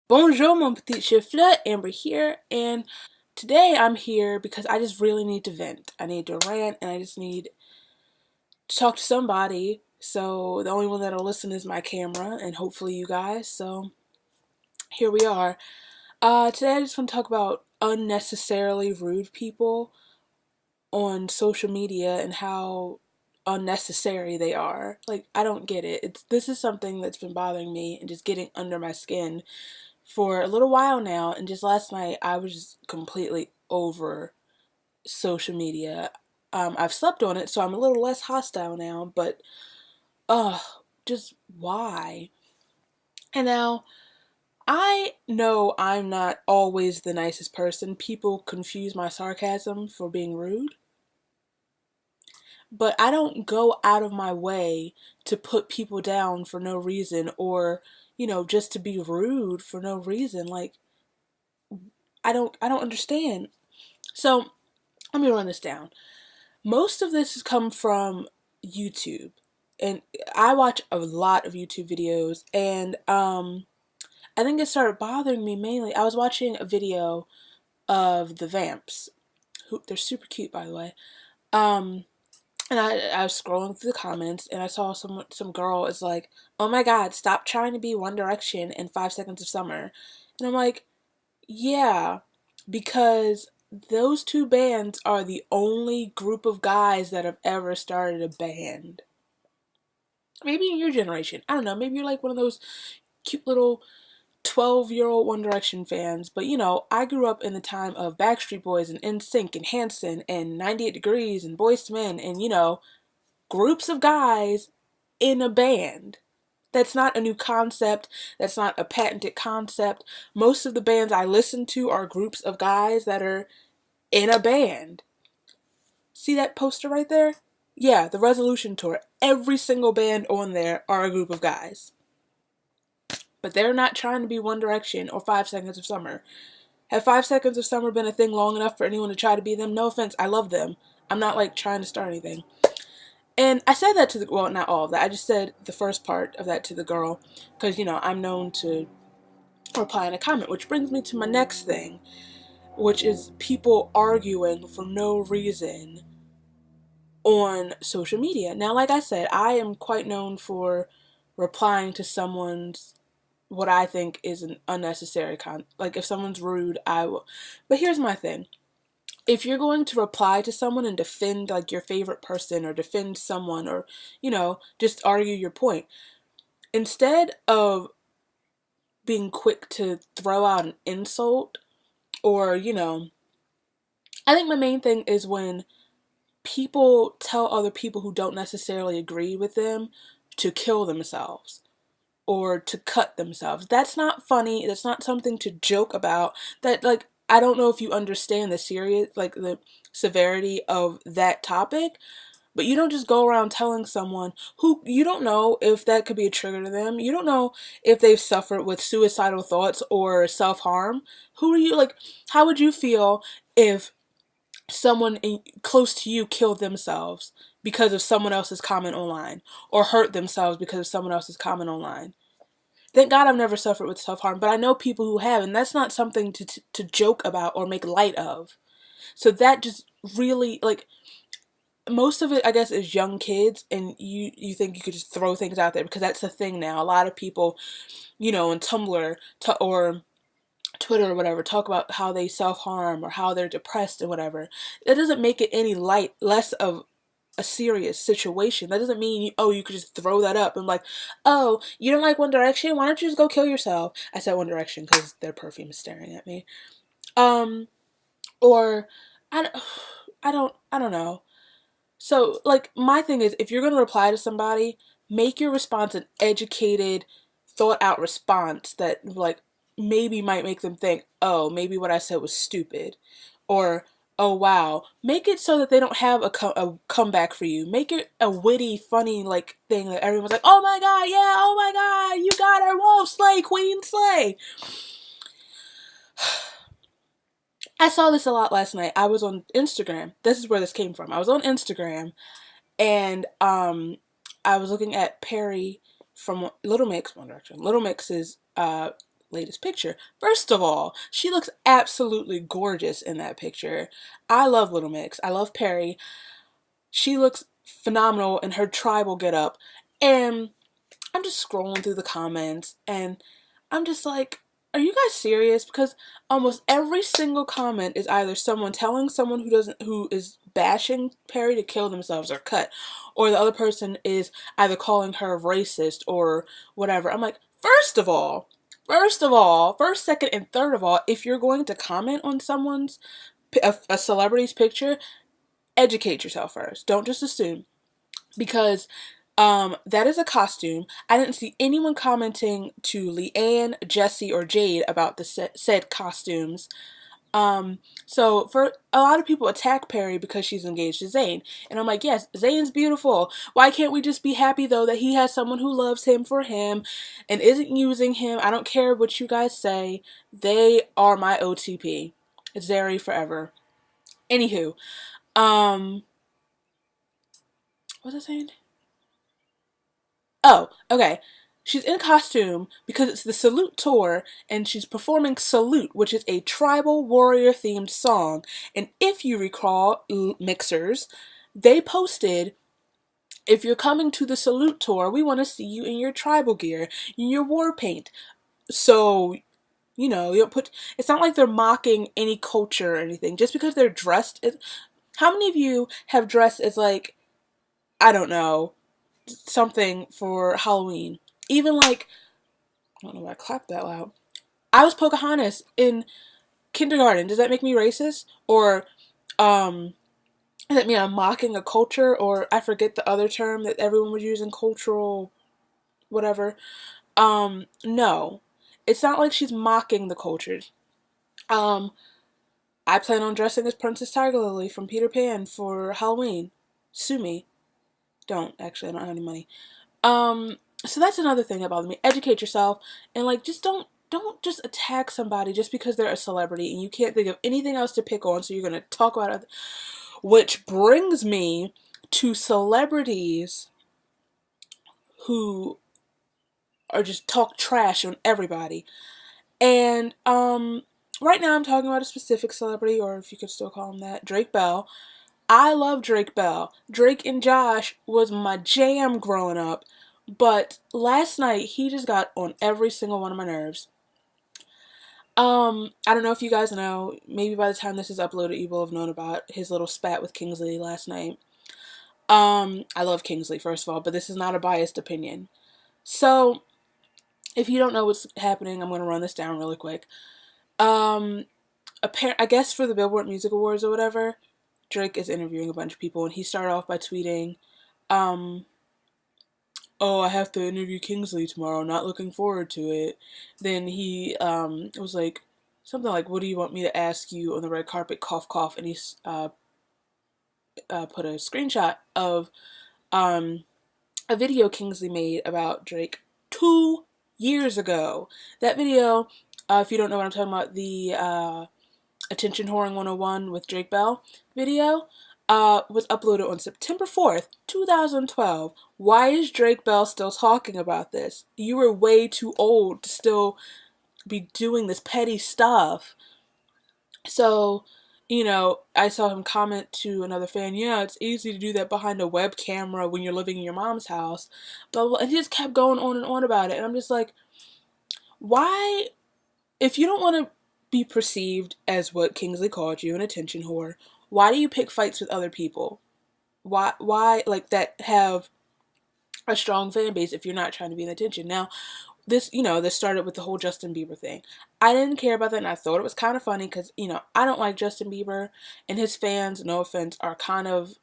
Bonjour, mon petit chifle, Amber here, and today I'm here because I just really need to vent. I need to rant, and I just need to talk to somebody. So the only one that'll listen is my camera, and hopefully you guys. So here we are. Today I just want to talk about unnecessarily rude people on social media and how unnecessary they are. Like, I don't get it. This is something that's been bothering me and just getting under my skin for a little while now, and just last night I was just completely over social media. I've slept on it, so I'm a little less hostile now, but just why? And now I know I'm not always the nicest person. People confuse my sarcasm for being rude, but I don't go out of my way to put people down for no reason, or just to be rude for no reason. Like, I don't understand. So let me run this down. Most of this has come from YouTube, and I watch a lot of YouTube videos, and I think it started bothering me mainly. I was watching a video of the Vamps, who they're super cute, by the way. And I was scrolling through the comments, and I saw some girl is like, "Oh my God, stop trying to be One Direction and 5 Seconds of Summer," and I'm like, yeah, because those two bands are the only group of guys that have ever started a band. Maybe in your generation, I don't know, maybe you're like one of those cute little 12-year-old One Direction fans, but I grew up in the time of Backstreet Boys and NSYNC and Hanson and 98 Degrees and Boyz II Men and, groups of guys in a band. That's not a new concept. That's not a patented concept. Most of the bands I listen to are groups of guys that are in a band. See that poster right there? Yeah, the Resolution Tour. Every single band on there are a group of guys. But they're not trying to be One Direction or 5 Seconds of Summer. Have 5 Seconds of Summer been a thing long enough for anyone to try to be them? No offense, I love them. I'm not trying to start anything. And I said that to well, not all of that. I just said the first part of that to the girl because, I'm known to reply in a comment, which brings me to my next thing, which is people arguing for no reason on social media. Now, like I said, I am quite known for replying to someone's what I think is an unnecessary like if someone's rude, I will. But here's my thing. If you're going to reply to someone and defend like your favorite person or defend someone or, just argue your point, instead of being quick to throw out an insult or, I think my main thing is when people tell other people who don't necessarily agree with them to kill themselves or to cut themselves. That's not funny. That's not something to joke about. That, like, I don't know if you understand the severity of that topic, but you don't just go around telling someone who you don't know if that could be a trigger to them. You don't know if they've suffered with suicidal thoughts or self-harm. Who are you, like, how would you feel if someone close to you killed themselves because of someone else's comment online or hurt themselves because of someone else's comment online? Thank God I've never suffered with self-harm, but I know people who have, and that's not something to joke about or make light of. So that just really, like, most of it, I guess, is young kids, and you think you could just throw things out there because that's the thing now. A lot of people, on Tumblr or Twitter or whatever, talk about how they self-harm or how they're depressed and whatever. That doesn't make it any less of a serious situation. That doesn't mean, you could just throw that up and like, oh, you don't like One Direction? Why don't you just go kill yourself? I said One Direction because their perfume is staring at me. Or, I don't know. So, like, my thing is, if you're going to reply to somebody, make your response an educated, thought-out response that, like, maybe might make them think, oh, maybe what I said was stupid. Or, oh, wow. Make it so that they don't have a comeback for you. Make it a witty, funny, like, thing that everyone's like, oh my God, yeah, oh my God, you got her, whoa, slay, queen, slay. I saw this a lot last night. I was on Instagram. This is where this came from. I was on Instagram, and I was looking at Perry from Little Mix, One Direction. Little Mix's latest picture. First of all, she looks absolutely gorgeous in that picture. I love Little Mix. I love Perry. She looks phenomenal in her tribal getup. And I'm just scrolling through the comments and I'm just like, are you guys serious? Because almost every single comment is either someone telling someone who is bashing Perry to kill themselves or cut, or the other person is either calling her racist or whatever. I'm like, first, second, and third of all, if you're going to comment on a celebrity's picture, educate yourself first. Don't just assume. Because that is a costume. I didn't see anyone commenting to Leanne, Jesse, or Jade about the said costumes. So for a lot of people attack Perry because she's engaged to Zayn. And I'm like, yes, Zayn's beautiful. Why can't we just be happy though that he has someone who loves him for him and isn't using him? I don't care what you guys say. They are my OTP. It's Zari forever. Anywho, what was I saying? Oh, okay. She's in costume because it's the Salute tour and she's performing Salute, which is a tribal warrior themed song. And if you recall, mixers, they posted, if you're coming to the Salute tour, we want to see you in your tribal gear, in your war paint. So, you don't put, it's not like they're mocking any culture or anything. Just because they're dressed, how many of you have dressed as like, I don't know, something for Halloween? Even like, I don't know why I clapped that loud. I was Pocahontas in kindergarten. Does that make me racist? Or does that mean I'm mocking a culture? Or I forget the other term that everyone was using, cultural whatever. No. It's not like she's mocking the cultures. I plan on dressing as Princess Tiger Lily from Peter Pan for Halloween. Sue me. Don't. Actually, I don't have any money. So that's another thing that bothers me. Educate yourself and like just don't just attack somebody just because they're a celebrity and you can't think of anything else to pick on, so you're gonna talk about it. Which brings me to celebrities who are just talk trash on everybody. And right now I'm talking about a specific celebrity, or if you could still call him that, Drake Bell. I love Drake Bell. Drake and Josh was my jam growing up. But last night, he just got on every single one of my nerves. I don't know if you guys know, maybe by the time this is uploaded, you will have known about his little spat with Kingsley last night. I love Kingsley, first of all, but this is not a biased opinion. So, if you don't know what's happening, I'm going to run this down really quick. I guess for the Billboard Music Awards or whatever, Drake is interviewing a bunch of people, and he started off by tweeting, oh, I have to interview Kingsley tomorrow, not looking forward to it. Then he was like, something like, what do you want me to ask you on the red carpet, cough, cough, and he put a screenshot of a video Kingsley made about Drake 2 years ago. That video, if you don't know what I'm talking about, the Attention Whoring 101 with Drake Bell video, was uploaded on September 4th, 2012. Why is Drake Bell still talking about this? You were way too old to still be doing this petty stuff. So, I saw him comment to another fan, yeah, it's easy to do that behind a web camera when you're living in your mom's house. Blah, blah, blah. And he just kept going on and on about it. And I'm just like, why, if you don't want to be perceived as what Kingsley called you, an attention whore, why do you pick fights with other people? Why like that have a strong fan base if you're not trying to be in attention? Now, this started with the whole Justin Bieber thing. I didn't care about that, and I thought it was kind of funny because, I don't like Justin Bieber, and his fans, no offense, are kind of,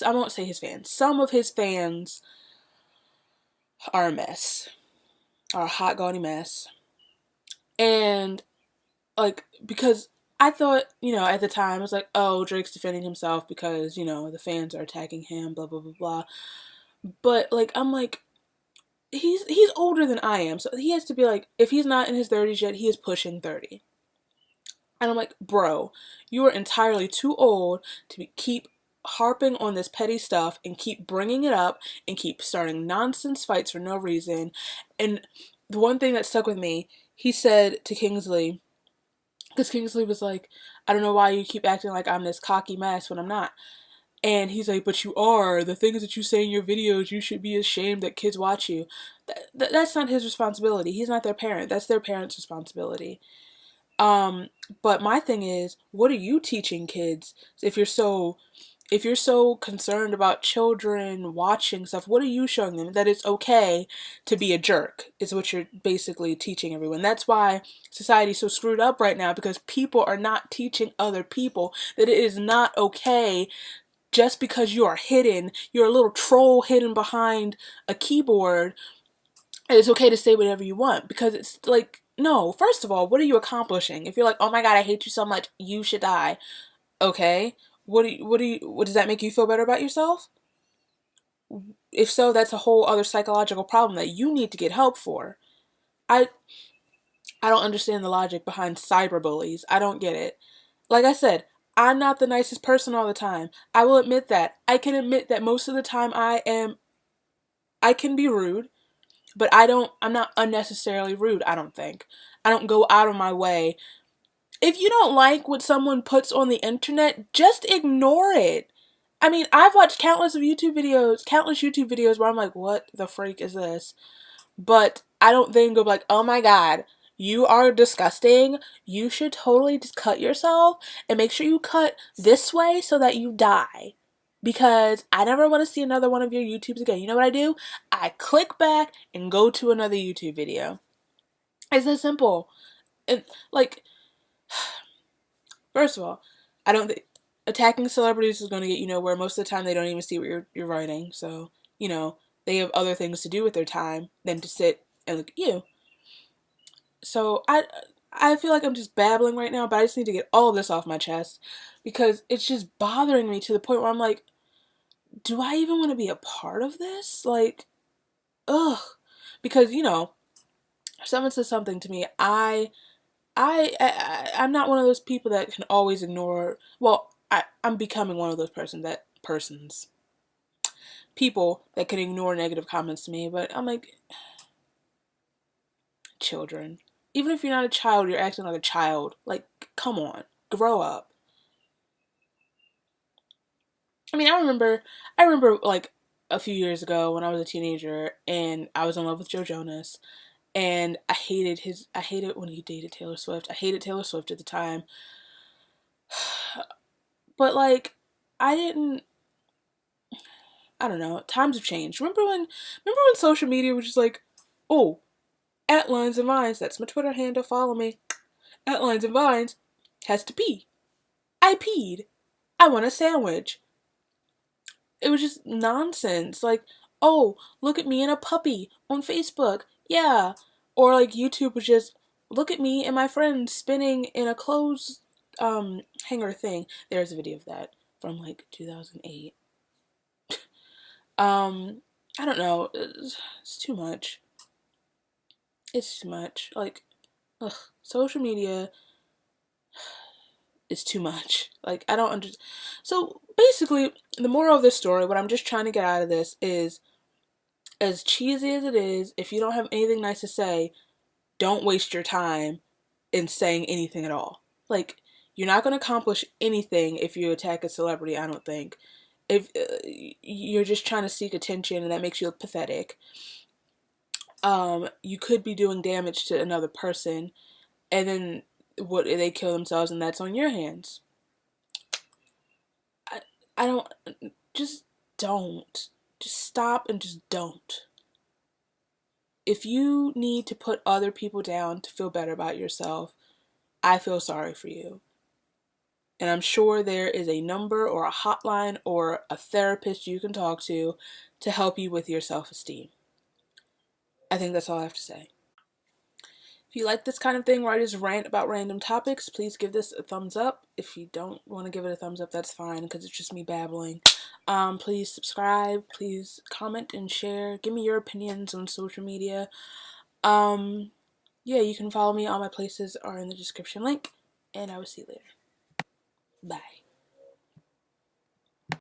I won't say his fans, some of his fans are a mess, are a hot, gaudy mess. And, like, because I thought, at the time, I was like, oh, Drake's defending himself because, the fans are attacking him, blah, blah, blah, blah. But, like, I'm like, he's older than I am, so he has to be like, if he's not in his 30s yet, he is pushing 30. And I'm like, bro, you are entirely too old to keep harping on this petty stuff and keep bringing it up and keep starting nonsense fights for no reason. And the one thing that stuck with me, he said to Kingsley, because Kingsley was like, I don't know why you keep acting like I'm this cocky mess when I'm not. And he's like, but you are. The things that you say in your videos, you should be ashamed that kids watch you. That's not his responsibility. He's not their parent. That's their parent's responsibility. But my thing is, what are you teaching kids if you're so concerned about children watching stuff? What are you showing them? That it's okay to be a jerk is what you're basically teaching everyone. That's why society's so screwed up right now, because people are not teaching other people that it is not okay just because you are hidden, you're a little troll hidden behind a keyboard, it's okay to say whatever you want. Because it's like, no, first of all, what are you accomplishing? If you're like, oh my god, I hate you so much, you should die. Okay, what does that make you feel better about yourself? If so, that's a whole other psychological problem that you need to get help for. I I don't understand the logic behind cyberbullies. I don't get it. Like I said, I'm not the nicest person all the time. I will admit that. I can admit that most of the time I can be rude, but I'm not unnecessarily rude, I don't think. I don't go out of my way. If you don't like what someone puts on the internet, just ignore it. I mean, I've watched countless YouTube videos where I'm like, what the freak is this? But I don't then go like, oh my god, you are disgusting. You should totally just cut yourself and make sure you cut this way so that you die. Because I never want to see another one of your YouTubes again. You know what I do? I click back and go to another YouTube video. It's that simple. And like, first of all, I don't think attacking celebrities is going to get you nowhere. Most of the time, they don't even see what you're writing. So, they have other things to do with their time than to sit and look at you. So I feel like I'm just babbling right now, but I just need to get all of this off my chest because it's just bothering me to the point where I'm like, do I even want to be a part of this? Like, ugh. Because, if someone says something to me, I'm not one of those people that can always ignore. Well, I'm becoming one of those people that can ignore negative comments to me. But I'm like, children. Even if you're not a child, you're acting like a child. Like, come on, grow up. I mean, I remember like a few years ago when I was a teenager and I was in love with Joe Jonas. And I hated when he dated Taylor Swift. I hated Taylor Swift at the time. But like, I didn't, I don't know, times have changed. Remember when social media was just like, oh, at Lines and Vines, that's my Twitter handle, follow me. At Lines and Vines, has to pee. I peed. I want a sandwich. It was just nonsense. Like, oh, look at me and a puppy on Facebook. Yeah. Or like YouTube was just, look at me and my friends spinning in a clothes hanger thing. There's a video of that from like 2008. I don't know. It's too much. It's too much. Like, ugh, social media is too much. Like, I don't understand. So basically, the moral of this story, what I'm just trying to get out of this is, as cheesy as it is, if you don't have anything nice to say, don't waste your time in saying anything at all. Like, you're not going to accomplish anything if you attack a celebrity, I don't think. If you're just trying to seek attention and that makes you look pathetic, you could be doing damage to another person, and then what, they kill themselves, and that's on your hands. I don't, just don't. Just stop and just don't. If you need to put other people down to feel better about yourself, I feel sorry for you. And I'm sure there is a number or a hotline or a therapist you can talk to help you with your self-esteem. I think that's all I have to say. If you like this kind of thing where I just rant about random topics, please give this a thumbs up. If you don't want to give it a thumbs up, that's fine, because it's just me babbling. Please subscribe, please comment and share. Give me your opinions on social media. Yeah, you can follow me. All my places are in the description link, and I will see you later. Bye.